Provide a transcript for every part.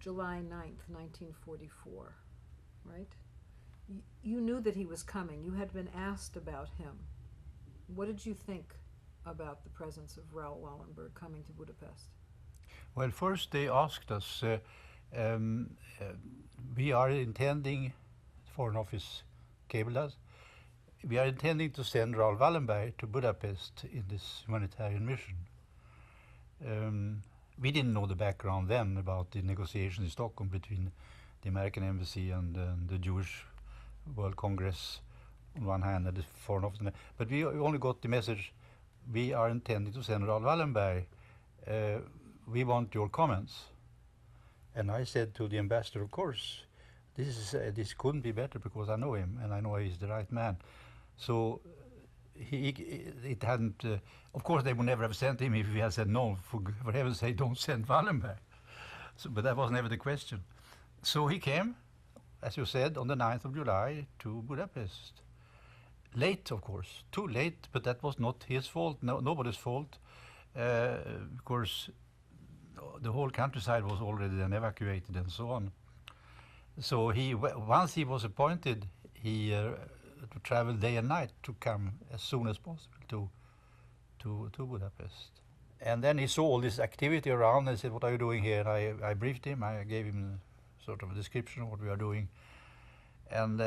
July 9th, 1944, right? You knew that he was coming. You had been asked about him. What did you think about the presence of Raoul Wallenberg coming to Budapest? Well, first they asked us, we are intending, Foreign Office cabled us, we are intending to send Raoul Wallenberg to Budapest in this humanitarian mission. We didn't know the background then about the negotiations in Stockholm between the American Embassy and the Jewish World Congress on one hand and the Foreign Office. But we only got the message, we are intending to send Raoul Wallenberg. We want your comments. And I said to the ambassador, of course, this couldn't be better because I know him and I know he's the right man. So it hadn't, of course they would never have sent him if we had said no, for heaven's sake, don't send Wallenberg. So, but that was never the question. So he came, as you said, on the 9th of July to Budapest. Late, of course, too late, but that was not his fault, nobody's fault. Of course, the whole countryside was already then evacuated and so on. So once he was appointed, he to travel day and night to come as soon as possible to Budapest. And then he saw all this activity around and said, what are you doing here? And I briefed him, I gave him sort of a description of what we are doing. And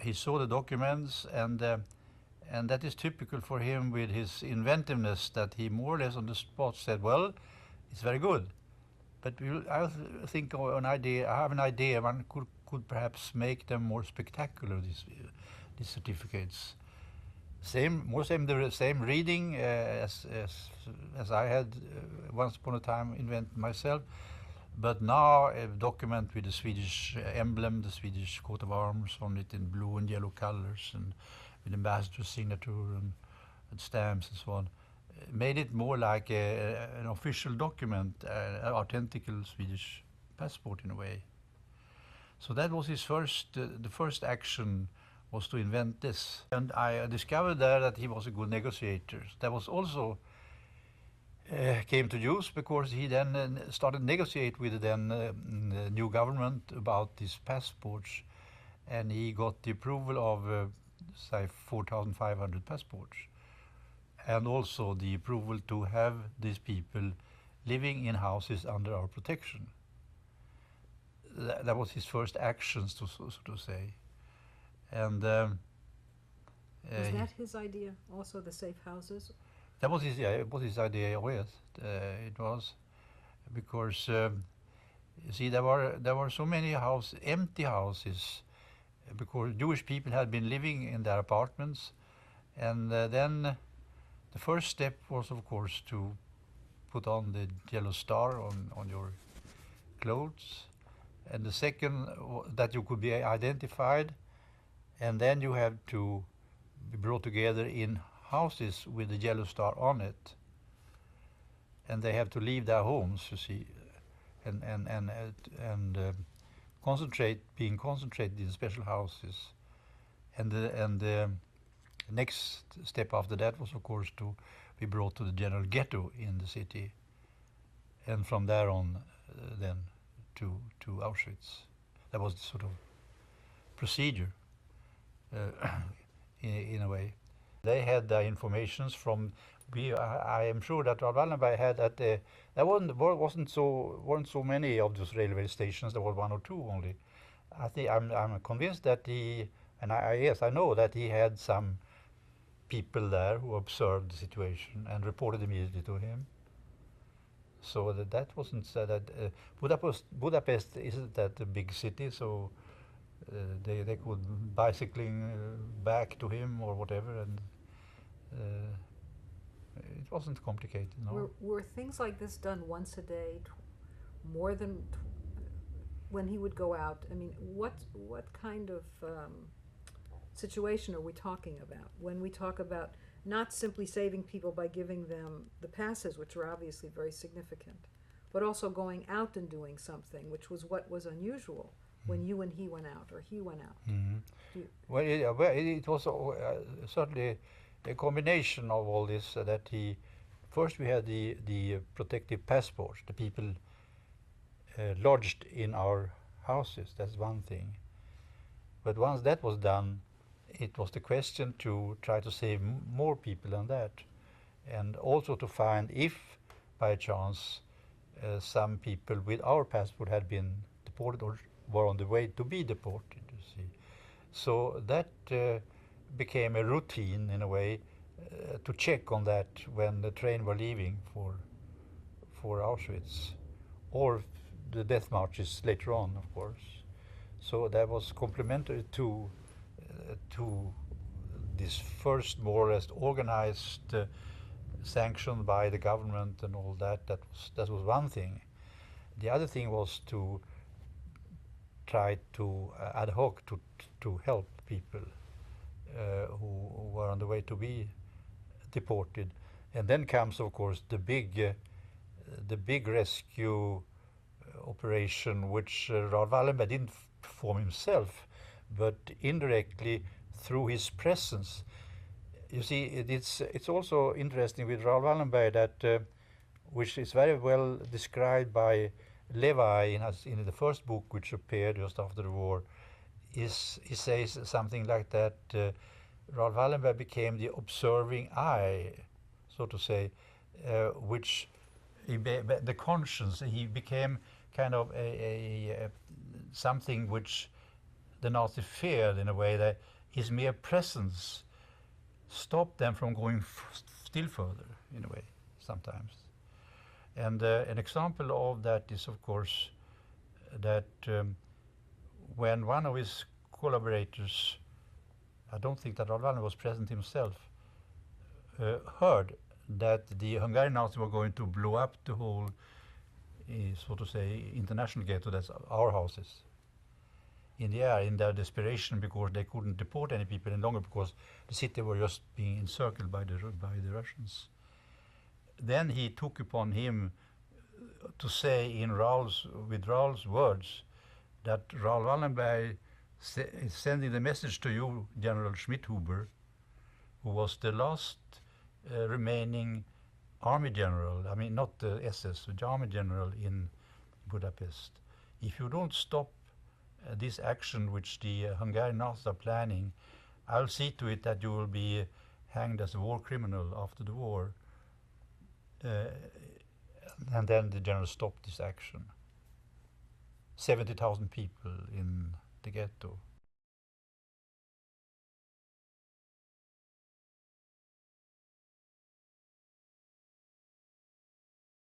he saw the documents, and that is typical for him with his inventiveness, that he more or less on the spot said, well, it's very good, but I think I have an idea, one could perhaps make them more spectacular, these certificates. The same reading as I had once upon a time invented myself, but now a document with the Swedish emblem, the Swedish coat of arms on it in blue and yellow colors, and with ambassador's signature and stamps and so on, made it more like an official document, an authentical Swedish passport in a way. So that was his the first action was to invent this. And I discovered there that he was a good negotiator. That was also came to use because he then started negotiate with the new government about these passports, and he got the approval of say 4,500 passports, and also the approval to have these people living in houses under our protection. That was his first actions, so to say. And was that his idea, also the safe houses? That was his, it was his idea, oh yes, it was, because you see, there were so many empty houses, because Jewish people had been living in their apartments, and then the first step was, of course, to put on the yellow star on your clothes, and the second that you could be identified, and then you have to be brought together in houses with the yellow star on it, and they have to leave their homes, you see, and being concentrated in special houses, and the next step after that was, of course, to be brought to the general ghetto in the city, and from there on, then to Auschwitz. That was the sort of procedure, in a way. They had the informations from. I am sure that Raoul Wallenberg had that. There weren't so many of those railway stations. There were one or two only. I think I'm convinced that I know that he had some people there who observed the situation and reported immediately to him. So that wasn't that Budapest isn't that a big city, so they could bicycling back to him or whatever, and it wasn't complicated. No. Were things like this done once a day, more than when he would go out? I mean, what kind of situation are we talking about when we talk about not simply saving people by giving them the passes, which are obviously very significant, but also going out and doing something, which was what was unusual when you and he went out, or he went out? Mm-hmm. Well, it was certainly a combination of all this, that first we had the protective passports. The people lodged in our houses. That's one thing. But once that was done, it was the question to try to save more people than that, and also to find if, by chance, some people with our passport had been deported or were on the way to be deported. You see, so that became a routine in a way to check on that when the train were leaving for Auschwitz, or the death marches later on, of course. So that was complementary to this first more or less organized sanction by the government and all that. That was one thing. The other thing was to try to ad hoc to help people who were on the way to be deported. And then comes, of course, the big rescue operation, which Raoul Wallenberg didn't perform himself, but indirectly through his presence. You see, it's also interesting with Raoul Wallenberg that, which is very well described by Levi in the first book, which appeared just after the war. He says something like that. Raoul Wallenberg became the observing eye, so to say, which the conscience. He became kind of a something which the Nazis feared, in a way, that his mere presence stopped them from going still further, in a way, sometimes. And an example of that is, of course, that when one of his collaborators, I don't think that Raoul Wallenberg was present himself, heard that the Hungarian Nazis were going to blow up the whole, so to say, international ghetto, that's our houses, in the air, in their desperation, because they couldn't deport any people any longer, because the city were just being encircled by the Russians. Then he took upon him to say with Raoul's words, that Raoul Wallenberg is sending the message to you, General Schmidhuber, who was the last remaining army general, I mean not the SS, the army general in Budapest. If you don't stop this action which the Hungarian Nazis are planning, I'll see to it that you will be hanged as a war criminal after the war. And then the general stopped this action. 70,000 people in the ghetto.